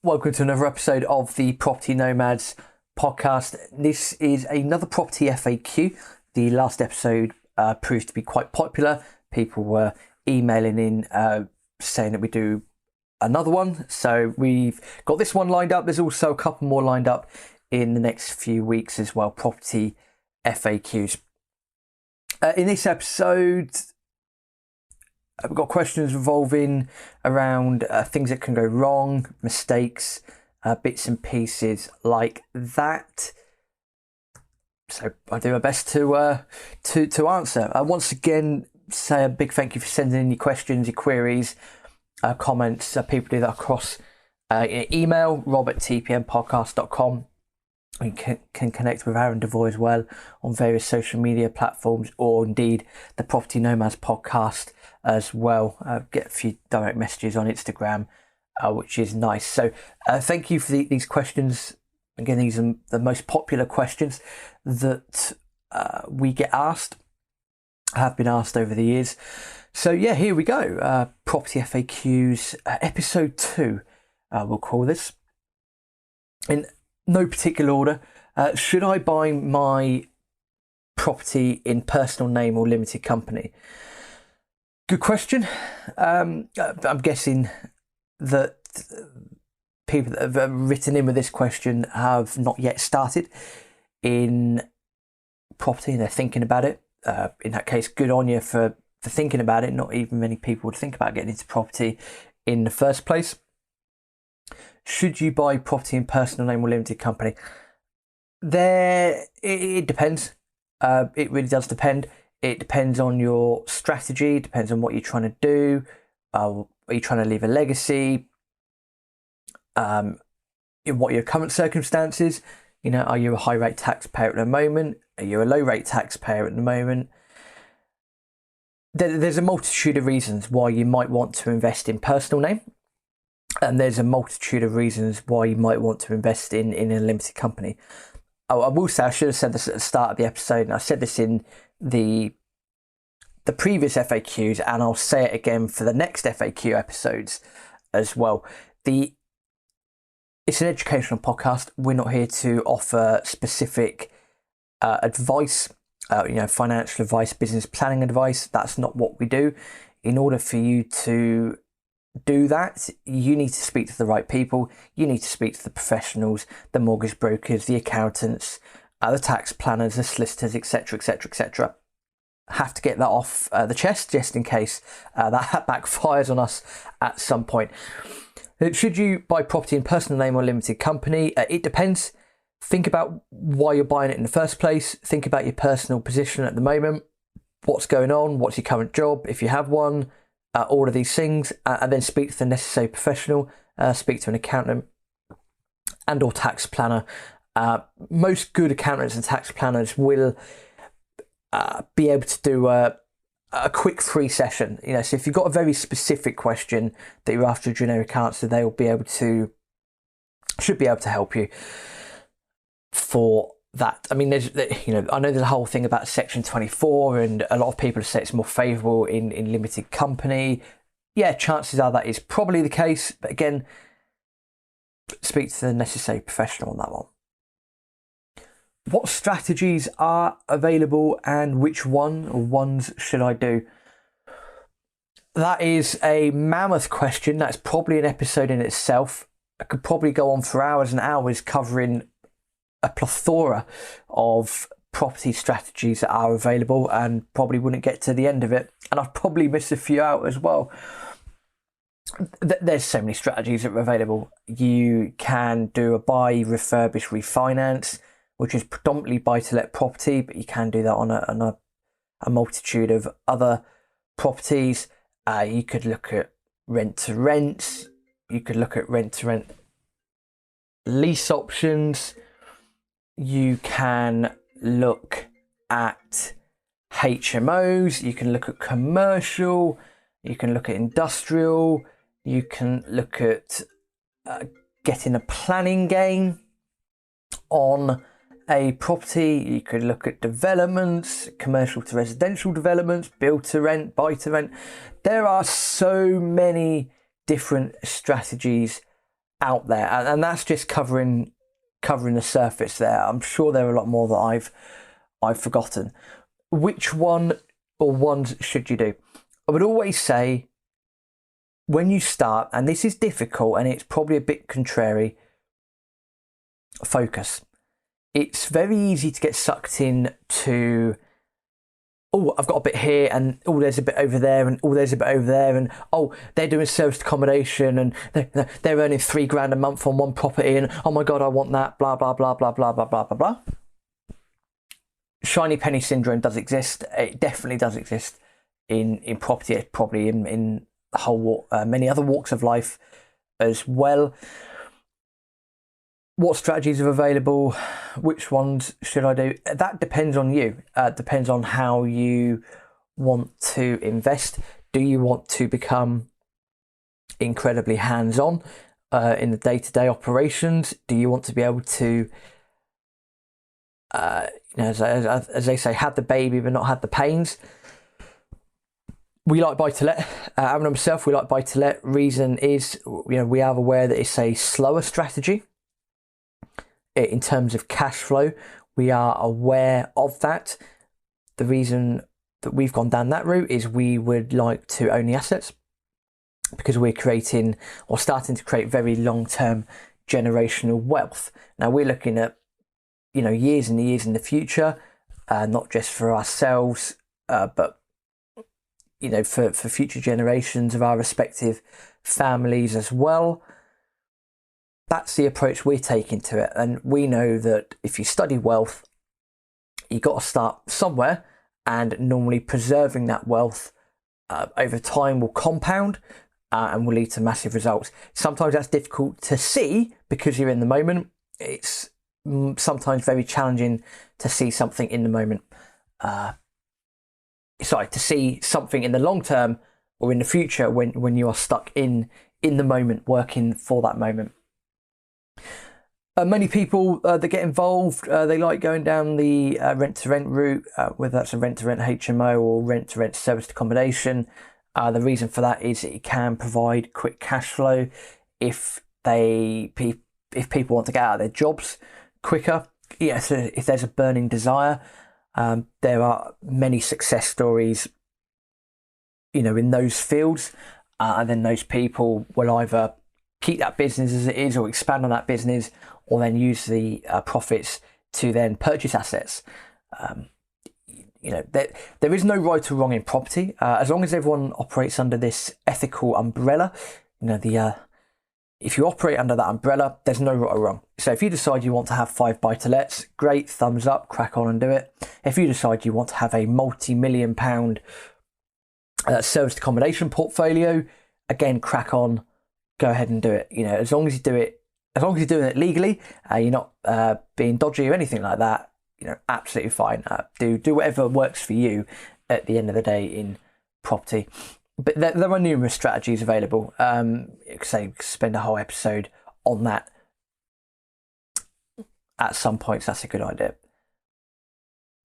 Welcome to another episode of the Property Nomads Podcast. This is another property FAQ. The last episode proved to be quite popular. People were emailing in saying that we do another one. So we've got this one lined up. There's also a couple more lined up in the next few weeks as well, property FAQs. In this episode, we've got questions revolving around things that can go wrong, mistakes, bits and pieces like that. So I do my best to answer. Once again, say a big thank you for sending in your questions, your queries, comments. People do that across email, rob@tpmpodcast.com. You can connect with Aaron Devoy as well on various social media platforms, or indeed the Property Nomads Podcast as well. Get a few direct messages on Instagram, which is nice. So thank you for these questions. Again, these are the most popular questions that we get asked, have been asked over the years. So yeah, here we go. Property FAQs, episode 2, we'll call this. In no particular order, should I buy my property in personal name or limited company? Good question. I'm guessing that people that have written in with this question have not yet started in property and they're thinking about it. In that case, good on you for thinking about it. Not even many people would think about getting into property in the first place. Should you buy property in personal name or limited company? It depends. It really does depend. It depends on your strategy. It depends on what you're trying to do. Are you trying to leave a legacy? In what are your current circumstances? You know, are you a high rate taxpayer at the moment? Are you a low rate taxpayer at the moment? There's a multitude of reasons why you might want to invest in personal name. And there's a multitude of reasons why you might want to invest in a limited company. Oh, I will say, I should have said this at the start of the episode, and I said this in the previous FAQs, and I'll say it again for the next FAQ episodes as well. It's an educational podcast. We're not here to offer specific advice, financial advice, business planning advice. That's not what we do. In order for you to do that, you need to speak to the right people. You need to speak to the professionals, the mortgage brokers, the accountants, the tax planners, the solicitors, etc., etc., etc. Have to get that off the chest just in case that backfires on us at some point. Should you buy property in personal name or limited company? It depends. Think about why you're buying it in the first place. Think about your personal position at the moment. What's going on? What's your current job, if you have one? All of these things, and then speak to the necessary professional, speak to an accountant and or tax planner. Most good accountants and tax planners will be able to do a quick free session. You know, so if you've got a very specific question that you're after a generic answer, they will should be able to help you for that. I mean, I know there's a whole thing about Section 24, and a lot of people say it's more favourable in limited company. Yeah, chances are that is probably the case, but again, speak to the necessary professional on that one. What strategies are available, and which ones should I do? That is a mammoth question. That's probably an episode in itself. I could probably go on for hours and hours covering a plethora of property strategies that are available, and probably wouldn't get to the end of it, and I've probably missed a few out as well. There's so many strategies that are available. You can do a buy, refurbish, refinance, which is predominantly buy-to-let property, but you can do that on a multitude of other properties. You could look at rent-to-rents. You could look at rent-to-rent lease options. You can look at HMOs, you can look at commercial, you can look at industrial, you can look at getting a planning gain on a property. You could look at developments, commercial to residential developments, build to rent, buy to rent. There are so many different strategies out there, and that's just covering the surface there. I'm sure there are a lot more that I've forgotten. Which one or ones should you do? I would always say, when you start, and this is difficult and it's probably a bit contrary, focus. It's very easy to get sucked in to, oh, I've got a bit here, and oh, there's a bit over there, and oh, there's a bit over there, and oh, they're doing serviced accommodation, and they're earning $3,000 a month on one property, and oh my God, I want that, blah, blah, blah, blah, blah, blah, blah, blah, blah. Shiny penny syndrome does exist. It definitely does exist in property, probably in the whole many other walks of life as well. What strategies are available? Which ones should I do? That depends on you. Depends on how you want to invest. Do you want to become incredibly hands-on in the day-to-day operations? Do you want to be able to, as they say, have the baby but not have the pains? We like buy-to-let. Aaron and myself, we like buy-to-let. Reason is, we are aware that it's a slower strategy. In terms of cash flow, we are aware of that. The reason that we've gone down that route is we would like to own the assets, because we're creating or starting to create very long-term generational wealth. Now we're looking at, years and years in the future, not just for ourselves, but for future generations of our respective families as well. That's the approach we're taking to it. And we know that if you study wealth, you've got to start somewhere, and normally preserving that wealth over time will compound and will lead to massive results. Sometimes that's difficult to see because you're in the moment. It's sometimes very challenging to see something in the moment. To see something in the long term or in the future when you are stuck in the moment, working for that moment. Many people that get involved, they like going down the rent-to-rent route, whether that's a rent-to-rent HMO or rent-to-rent serviced accommodation. The reason for that is it can provide quick cash flow if people want to get out of their jobs quicker. So if there's a burning desire, there are many success stories, in those fields, and then those people will either keep that business as it is or expand on that business, or then use the profits to then purchase assets. There is no right or wrong in property, as long as everyone operates under this ethical umbrella. If you operate under that umbrella, there's no right or wrong. So if you decide you want to have 5 buy-to-lets, great, thumbs up, crack on and do it. If you decide you want to have a multi-million pound serviced accommodation portfolio, again, crack on, go ahead and do it. As long as you do it, as long as you're doing it legally, you're not being dodgy or anything like that, absolutely fine. Do whatever works for you at the end of the day in property. But there are numerous strategies available. Say, spend a whole episode on that at some points. That's a good idea.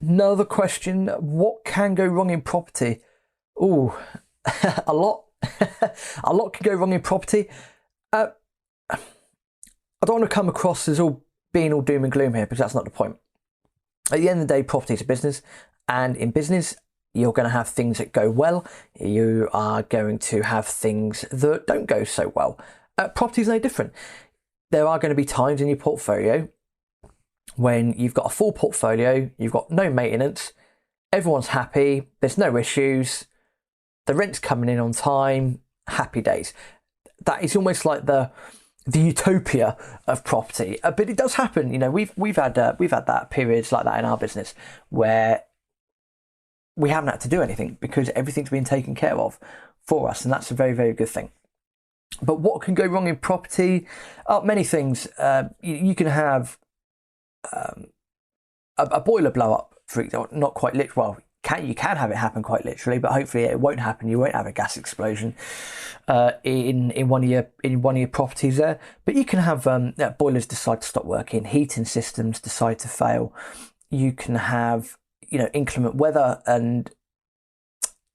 Another question: what can go wrong in property? Oh, a lot. A lot can go wrong in property. I don't want to come across as being all doom and gloom here, because that's not the point. At the end of the day, property is a business, and in business, you're going to have things that go well. You are going to have things that don't go so well. Property is no different. There are going to be times in your portfolio when you've got a full portfolio, you've got no maintenance, everyone's happy, there's no issues, the rent's coming in on time, happy days. That is almost like the utopia of property. But it does happen. We've had that periods like that in our business where we haven't had to do anything because everything's been taken care of for us, and that's a very, very good thing. But what can go wrong in property? Many things. You can have a boiler blow up, for example. Not quite literal. Well, you can have it happen quite literally, but hopefully it won't happen. You won't have a gas explosion in one of your properties there. But you can have boilers decide to stop working, heating systems decide to fail. You can have inclement weather and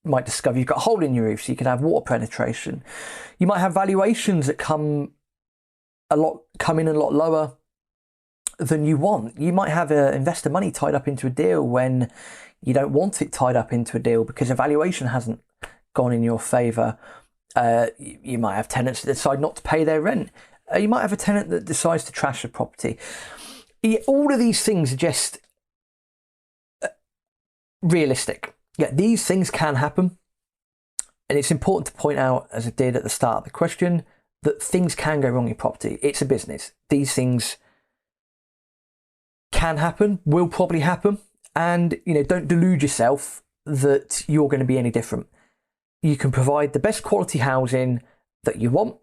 might discover you've got a hole in your roof, so you can have water penetration. You might have valuations that come come in a lot lower than you want. You might have investor money tied up into a deal when you don't want it tied up into a deal because evaluation hasn't gone in your favour. You might have tenants that decide not to pay their rent. You might have a tenant that decides to trash the property. All of these things are just realistic. Yeah, these things can happen. And it's important to point out, as I did at the start of the question, that things can go wrong in property. It's a business. These things can happen, will probably happen. And, don't delude yourself that you're going to be any different. You can provide the best quality housing that you want.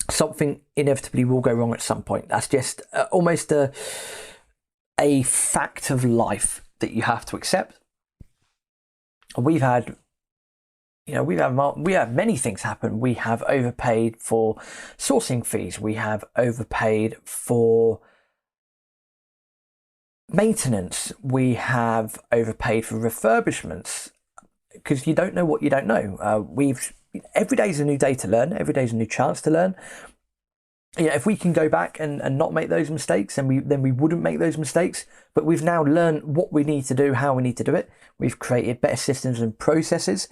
Something inevitably will go wrong at some point. That's just almost a fact of life that you have to accept. We have many things happen. We have overpaid for sourcing fees. We have overpaid for maintenance. We have overpaid for refurbishments because you don't know what you don't know. Every day is a new day to learn. Every day is a new chance to learn. If we can go back and not make those mistakes, then we wouldn't make those mistakes. But we've now learned what we need to do, how we need to do it. We've created better systems and processes.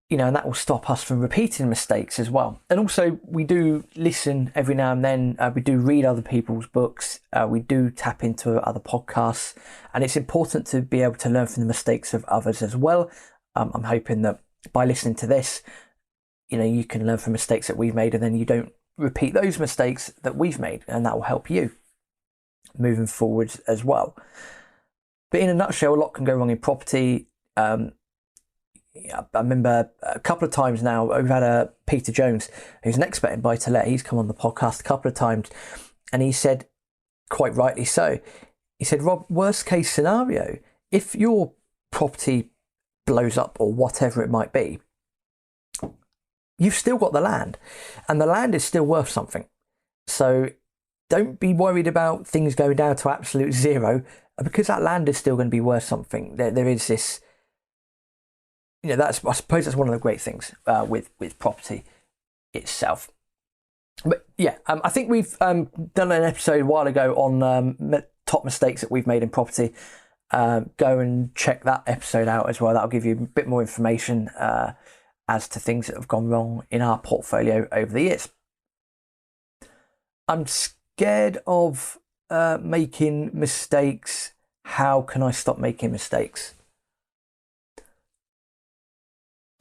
And that will stop us from repeating mistakes as well. And also, we do listen every now and then. We do read other people's books. We do tap into other podcasts. And it's important to be able to learn from the mistakes of others as well. I'm hoping that by listening to this, you can learn from mistakes that we've made and then you don't repeat those mistakes that we've made. And that will help you moving forward as well. But in a nutshell, a lot can go wrong in property. I remember a couple of times now, we've had Peter Jones, who's an expert in buy-to-let. He's come on the podcast a couple of times and he said, quite rightly so, he said, Rob, worst case scenario, if your property blows up or whatever it might be, you've still got the land and the land is still worth something. So don't be worried about things going down to absolute zero because that land is still going to be worth something. There is this, I suppose that's one of the great things with property itself. But yeah, I think we've done an episode a while ago on top mistakes that we've made in property. Go and check that episode out as well. That'll give you a bit more information as to things that have gone wrong in our portfolio over the years. I'm scared of making mistakes. How can I stop making mistakes?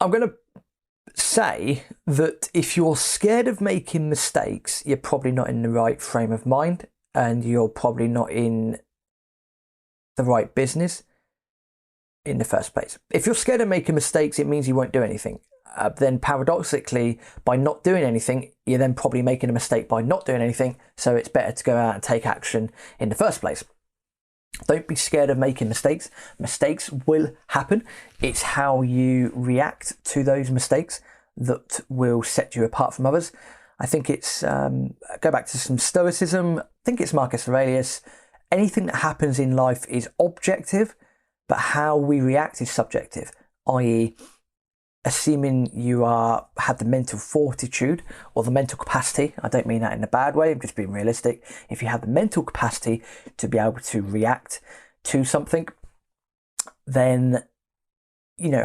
I'm going to say that if you're scared of making mistakes, you're probably not in the right frame of mind and you're probably not in the right business in the first place. If you're scared of making mistakes, it means you won't do anything. Then paradoxically, by not doing anything, you're then probably making a mistake by not doing anything. So it's better to go out and take action in the first place. Don't be scared of making mistakes. Mistakes will happen. It's how you react to those mistakes that will set you apart from others. I think it's, go back to some stoicism. I think it's Marcus Aurelius. Anything that happens in life is objective, but how we react is subjective, i.e., assuming you have the mental fortitude or the mental capacity, I don't mean that in a bad way, I'm just being realistic. If you have the mental capacity to be able to react to something, then,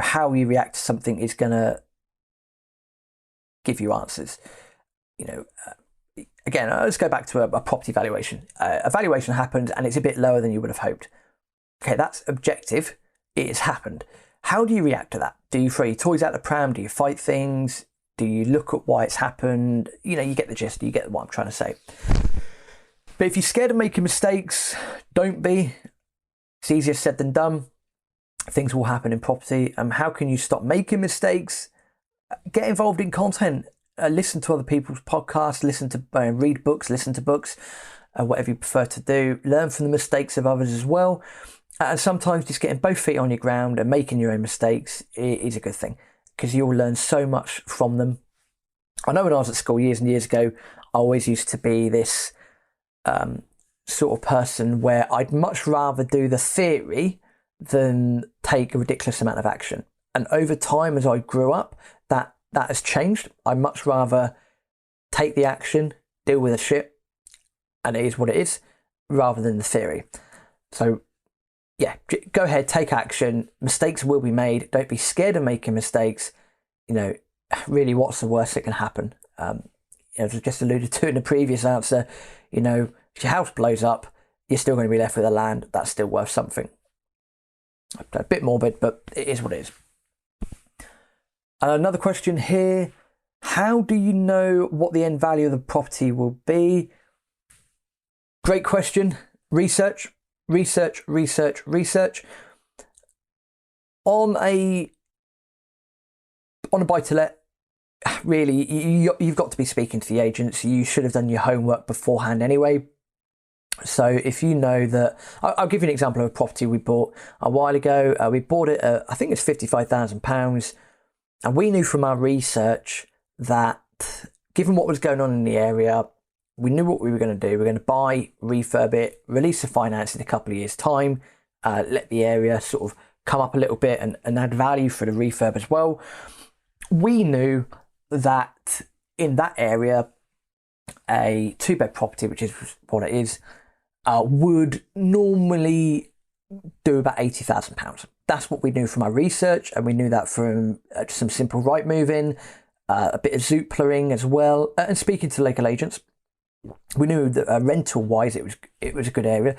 how you react to something is going to give you answers. Again, let's go back to a property valuation. A valuation happened and it's a bit lower than you would have hoped. Okay, that's objective. It has happened. How do you react to that? Do you throw your toys out the pram? Do you fight things? Do you look at why it's happened? You get the gist. You get what I'm trying to say. But if you're scared of making mistakes, don't be. It's easier said than done. Things will happen in property. How can you stop making mistakes? Get involved in content. Listen to other people's podcasts. Read books. Listen to books. Whatever you prefer to do. Learn from the mistakes of others as well. And sometimes just getting both feet on your ground and making your own mistakes is a good thing because you'll learn so much from them. I know when I was at school years and years ago, I always used to be this sort of person where I'd much rather do the theory than take a ridiculous amount of action. And over time, as I grew up, that has changed. I much rather take the action deal with the shit, and it is what it is, rather than the theory. So yeah, go ahead, take action. Mistakes will be made. Don't be scared of making mistakes. Really, what's the worst that can happen? As I just alluded to in the previous answer, if your house blows up, you're still going to be left with the land. That's still worth something. A bit morbid, but it is what it is. Another question here. How do you know what the end value of the property will be? Great question. Research. On a buy-to-let, really, you've got to be speaking to the agents. You should have done your homework beforehand anyway. So if you know that, I'll give you an example of a property we bought a while ago. We bought it at, I think it's £55,000. And we knew from our research that given what was going on in the area, we knew what we were going to do. We're going to buy, refurb it, release the finance in a couple of years' time, let the area sort of come up a little bit and add value for the refurb as well. We knew that in that area, a 2-bed property, which is what it is, would normally do about £80,000. That's what we knew from our research, and we knew that from some simple right moving, a bit of Zoopla-ing as well, and speaking to local agents. We knew that rental wise it was a good area,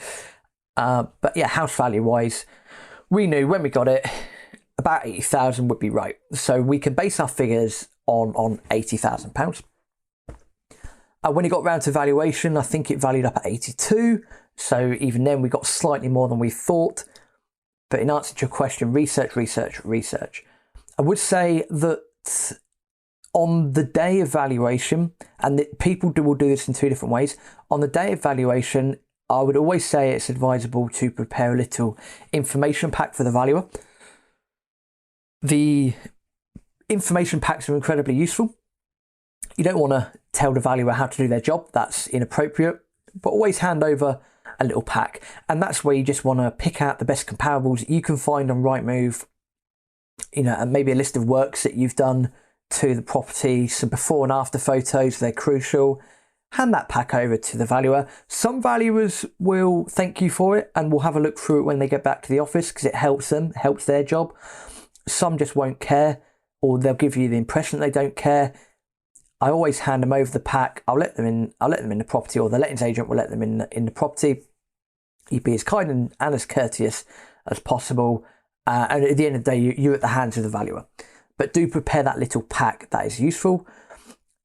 but yeah, house value wise, we knew when we got it about 80,000 would be right. So we can base our figures on £80,000. When it got round to valuation, I think it valued up at 82. So even then we got slightly more than we thought. But in answer to your question, research. I would say that on the day of valuation, and people will do this in 2 different ways. On the day of valuation, I would always say it's advisable to prepare a little information pack for the valuer. The information packs are incredibly useful. You don't want to tell the valuer how to do their job. That's inappropriate. But always hand over a little pack. And that's where you just want to pick out the best comparables you can find on Rightmove, and maybe a list of works that you've done to the property, some before and after photos, they're crucial. Hand that pack over to the valuer. Some valuers will thank you for it and will have a look through it when they get back to the office because it helps them, helps their job. Some just won't care, or they'll give you the impression they don't care. I always hand them over the pack. I'll let them in the property, or the lettings agent will let them in the property. You be as kind and as courteous as possible. And at the end of the day, you're at the hands of the valuer. But do prepare that little pack. That is useful.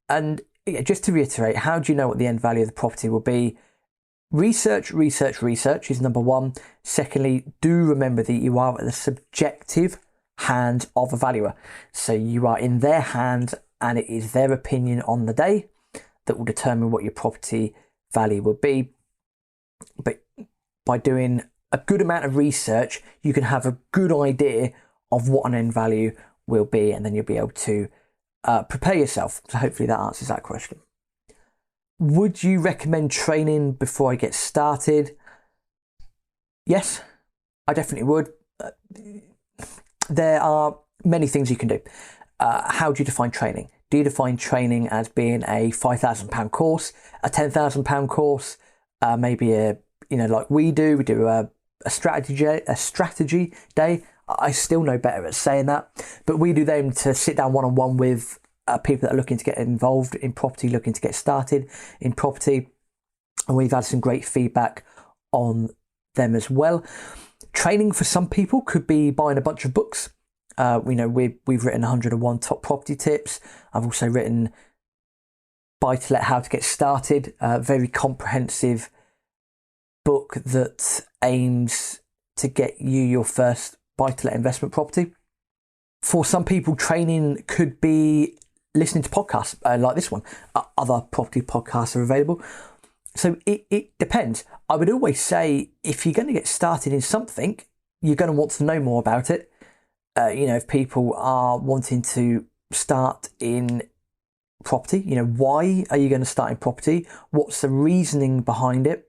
And just to reiterate, how do you know what the end value of the property will be? Research is number one. Secondly, do remember that you are at the subjective hand of a valuer. So you are in their hands, and it is their opinion on the day that will determine what your property value will be. But by doing a good amount of research, you can have a good idea of what an end value will be, and then you'll be able to prepare yourself. So hopefully that answers that question. Would you recommend training before I get started? Yes, I definitely would. There are many things you can do. How do you define training? Do you define training as being a £5,000 course, a £10,000 course, maybe like we do a strategy day? I still know better at saying that, but we do them to sit down one-on-one with people that are looking to get involved in property, looking to get started in property, and we've had some great feedback on them as well. Training for some people could be buying a bunch of books. We've written 101 top property tips. I've also written Buy to Let How to Get Started, a very comprehensive book that aims to get you your first buy-to-let investment property. For some people, training could be listening to podcasts like this one. Other property podcasts are available. So it depends. I would always say if you're going to get started in something, you're going to want to know more about it. If people are wanting to start in property, why are you going to start in property? What's the reasoning behind it?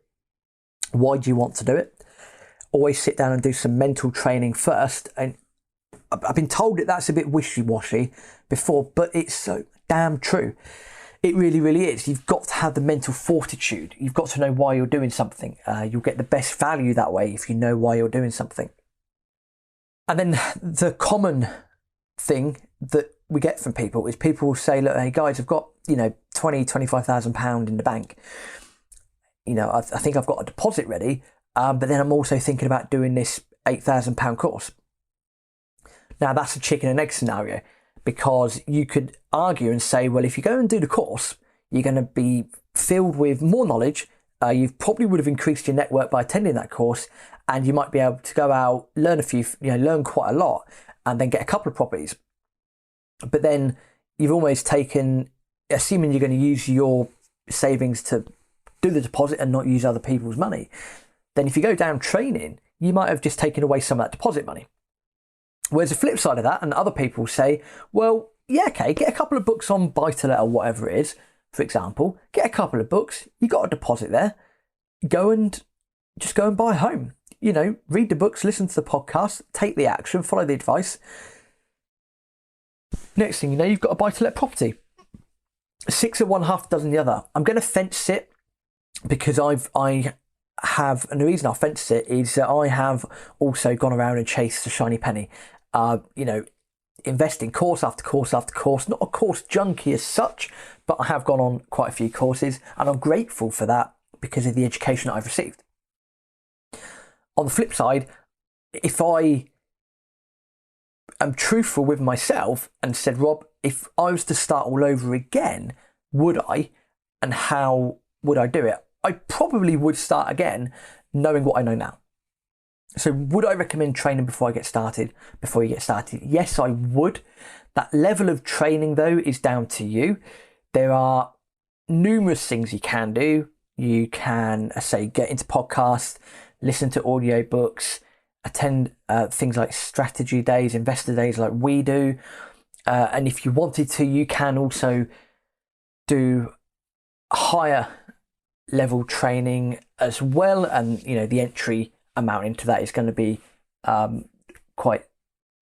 Why do you want to do it? Always sit down and do some mental training first. And I've been told that that's a bit wishy-washy before, but it's so damn true. It really, really is. You've got to have the mental fortitude. You've got to know why you're doing something. You'll get the best value that way if you know why you're doing something. And then the common thing that we get from people is people will say, look, hey guys, I've got, £25,000 in the bank. I think I've got a deposit ready, but then I'm also thinking about doing this £8,000 course. Now that's a chicken and egg scenario, because you could argue and say, well, if you go and do the course, you're going to be filled with more knowledge. You probably would have increased your network by attending that course, and you might be able to go out, learn quite a lot, and then get a couple of properties. But then you've always taken, assuming you're going to use your savings to do the deposit and not use other people's money, then if you go down training, you might have just taken away some of that deposit money. Whereas the flip side of that, and other people say, well, yeah, okay, get a couple of books on buy-to-let or whatever it is, for example, get a couple of books, you got a deposit there, go and buy a home. Read the books, listen to the podcast, take the action, follow the advice. Next thing you know, you've got a buy-to-let property. 6 of one, half a dozen the other. I'm going to fence sit because I have, and the reason I fence sit is that I have also gone around and chased the shiny penny. Investing course after course after course, not a course junkie as such, but I have gone on quite a few courses, and I'm grateful for that because of the education that I've received. On the flip side, if I am truthful with myself and said, Rob, if I was to start all over again, would I? And how would I do it? I probably would start again knowing what I know now. So would I recommend training before you get started? Yes, I would. That level of training, though, is down to you. There are numerous things you can do. You can, get into podcasts, listen to audiobooks, attend things like strategy days, investor days like we do. And if you wanted to, you can also do higher level training as well. And, the entry amount into that is going to be quite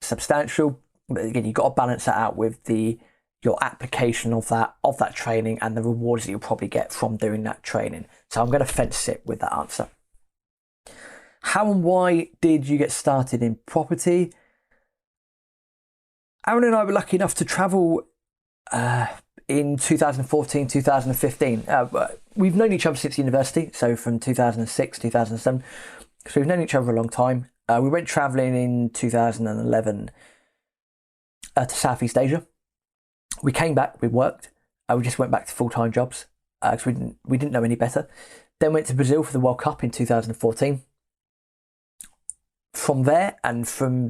substantial. But again, you've got to balance that out with your application of that training and the rewards that you'll probably get from doing that training. So I'm going to fence sit with that answer. How and why did you get started in property? Aaron and I were lucky enough to travel in 2014, 2015. We've known each other since university, so from 2006, 2007. So we've known each other a long time. We went travelling in 2011 to Southeast Asia. We came back, we worked. We just went back to full-time jobs because we didn't know any better. Then went to Brazil for the World Cup in 2014. From there, and from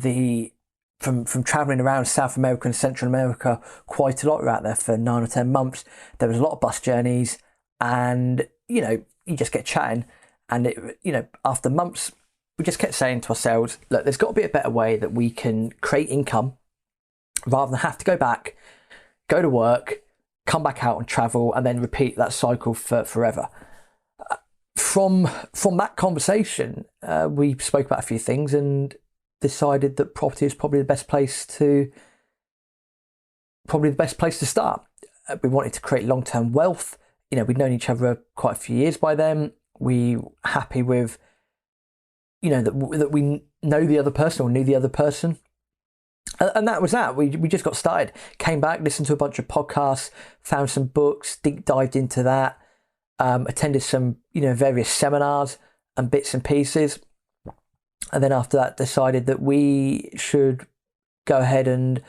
travelling around South America and Central America quite a lot, we were out there for 9 or 10 months. There was a lot of bus journeys, and you just get chatting, and after months we just kept saying to ourselves, look, there's got to be a better way that we can create income rather than have to go back, go to work, come back out and travel, and then repeat that cycle for forever. From that conversation, we spoke about a few things and decided that property is probably the best place to start. We wanted to create long-term wealth. We'd known each other quite a few years by then. We were happy with, that we know the other person or knew the other person. And that was that. We just got started. Came back, listened to a bunch of podcasts, found some books, deep dived into that. Attended some, various seminars and bits and pieces. And then after that, decided that we should go ahead and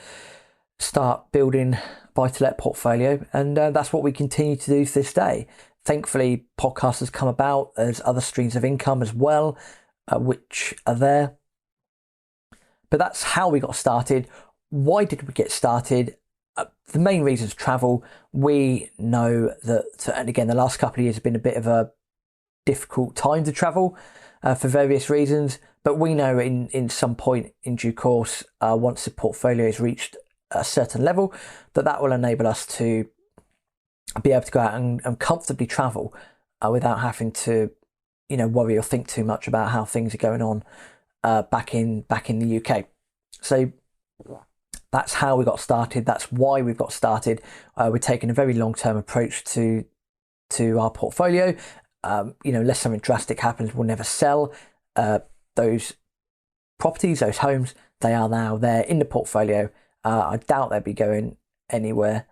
start building a buy-to-let portfolio. And that's what we continue to do to this day. Thankfully, podcasts has come about. There's other streams of income as well, which are there. But that's how we got started. Why did we get started? The main reason is travel. We know that, and again, the last couple of years have been a bit of a difficult time to travel for various reasons. But we know in some point in due course, once the portfolio has reached a certain level, that will enable us to be able to go out and comfortably travel without having to, worry or think too much about how things are going on back in the UK. So That's how we got started. That's why we've got started. We're taking a very long-term approach to our portfolio. Unless something drastic happens, we'll never sell those properties, those homes. They are now there in the portfolio. I doubt they'll be going anywhere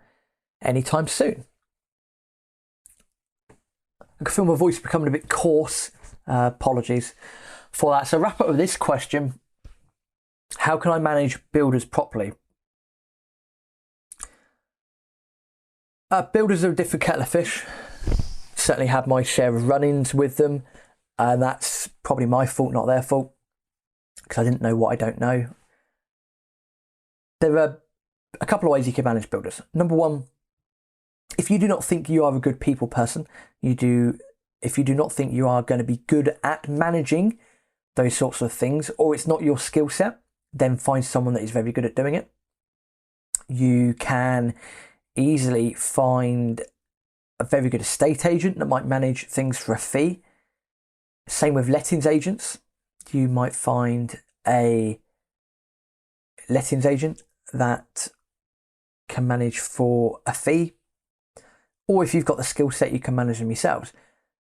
anytime soon. I can feel my voice becoming a bit coarse. Apologies for that. So wrap up with this question. How can I manage builders properly? Builders are a different kettle of fish. Certainly had my share of run-ins with them. And that's probably my fault, not their fault, because I didn't know what I don't know. There are a couple of ways you can manage builders. Number one, if you do not think you are a good people person, if you do not think you are going to be good at managing those sorts of things, or it's not your skill set, then find someone that is very good at doing it. You can easily find a very good estate agent that might manage things for a fee. Same with lettings agents. You might find a lettings agent that can manage for a fee. Or if you've got the skill set, you can manage them yourselves.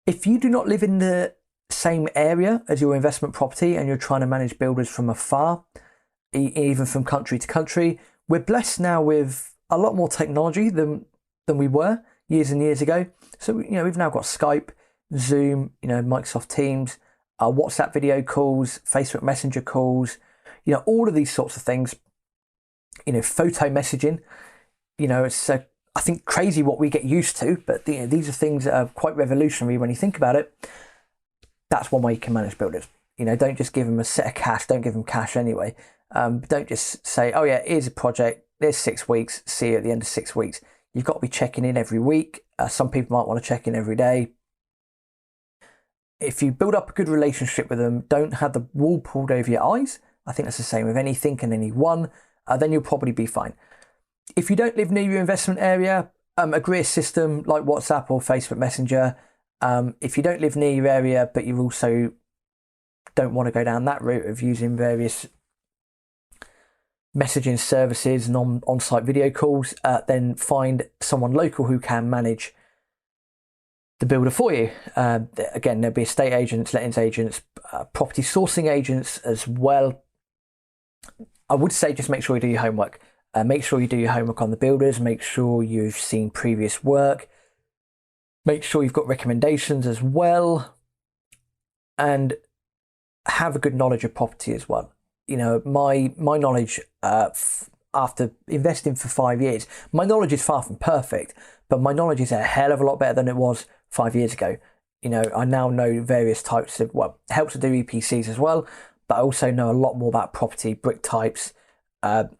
If you do not live in the same area as your investment property and you're trying to manage builders from afar, even from country to country, we're blessed now with a lot more technology than we were years and years ago. So, we've now got Skype, Zoom, Microsoft Teams, WhatsApp video calls, Facebook Messenger calls, all of these sorts of things, photo messaging, it's I think crazy what we get used to, but these are things that are quite revolutionary when you think about it. That's one way you can manage builders. Don't just give them a set of cash. Don't give them cash anyway. Don't just say, oh yeah, here's a project. There's 6 weeks. See you at the end of 6 weeks. You've got to be checking in every week. Some people might want to check in every day. If you build up a good relationship with them, don't have the wool pulled over your eyes. I think that's the same with anything and anyone. Then you'll probably be fine. If you don't live near your investment area, agree a system like WhatsApp or Facebook Messenger. If you don't live near your area, but you also don't want to go down that route of using various messaging services and on-site video calls, then find someone local who can manage the builder for you. Again, there'll be estate agents, lettings agents, property sourcing agents as well. I would say just make sure you do your homework. Make sure you do your homework on the builders. Make sure you've seen previous work. Make sure you've got recommendations as well. And have a good knowledge of property as well. My knowledge after investing for 5 years, my knowledge is far from perfect, but my knowledge is a hell of a lot better than it was 5 years ago. I now know various types of, helps to do EPCs as well, but I also know a lot more about property, brick types, what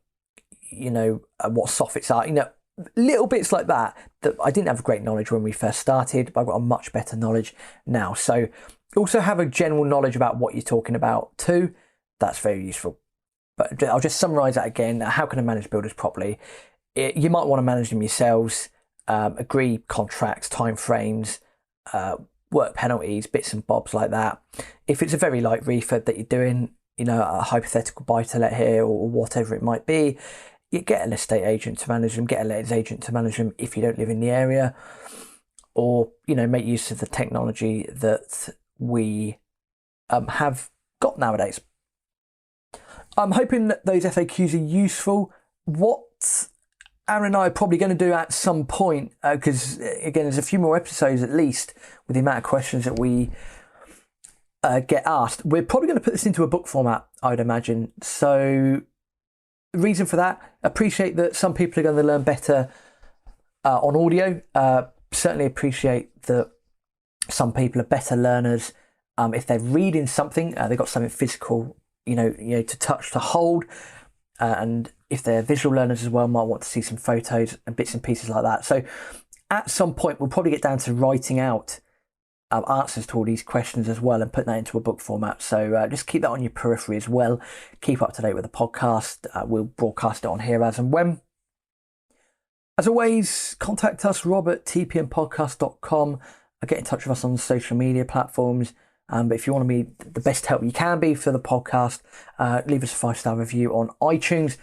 soffits are, little bits like that I didn't have great knowledge when we first started, but I've got a much better knowledge now. So also have a general knowledge about what you're talking about too. That's very useful. But I'll just summarize that again. How can I manage builders properly? You might want to manage them yourselves, agree contracts, timeframes, work penalties, bits and bobs like that. If it's a very light refurb that you're doing, a hypothetical buy-to-let here or whatever it might be, you get an estate agent to manage them, get a lettings agent to manage them if you don't live in the area, or, make use of the technology that we have got nowadays. I'm hoping that those FAQs are useful. What Aaron and I are probably going to do at some point, because again, there's a few more episodes at least with the amount of questions that we get asked. We're probably going to put this into a book format, I'd imagine. So the reason for that, appreciate that some people are going to learn better on audio. Certainly appreciate that some people are better learners if they're reading something. They've got something physical, to touch, to hold. And if they're visual learners as well, might want to see some photos and bits and pieces like that. So at some point, we'll probably get down to writing out answers to all these questions as well and putting that into a book format. So just keep that on your periphery as well. Keep up to date with the podcast. We'll broadcast it on here as and when. As always, contact us, rob@tpmpodcast.com. Get in touch with us on social media platforms. But if you want to be the best help you can be for the podcast, leave us a 5-star review on iTunes.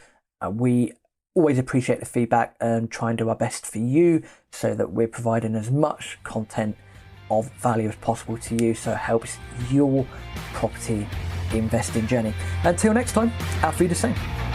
We always appreciate the feedback and try and do our best for you so that we're providing as much content of value as possible to you, so it helps your property investing journey. Until next time, auf Wiedersehen.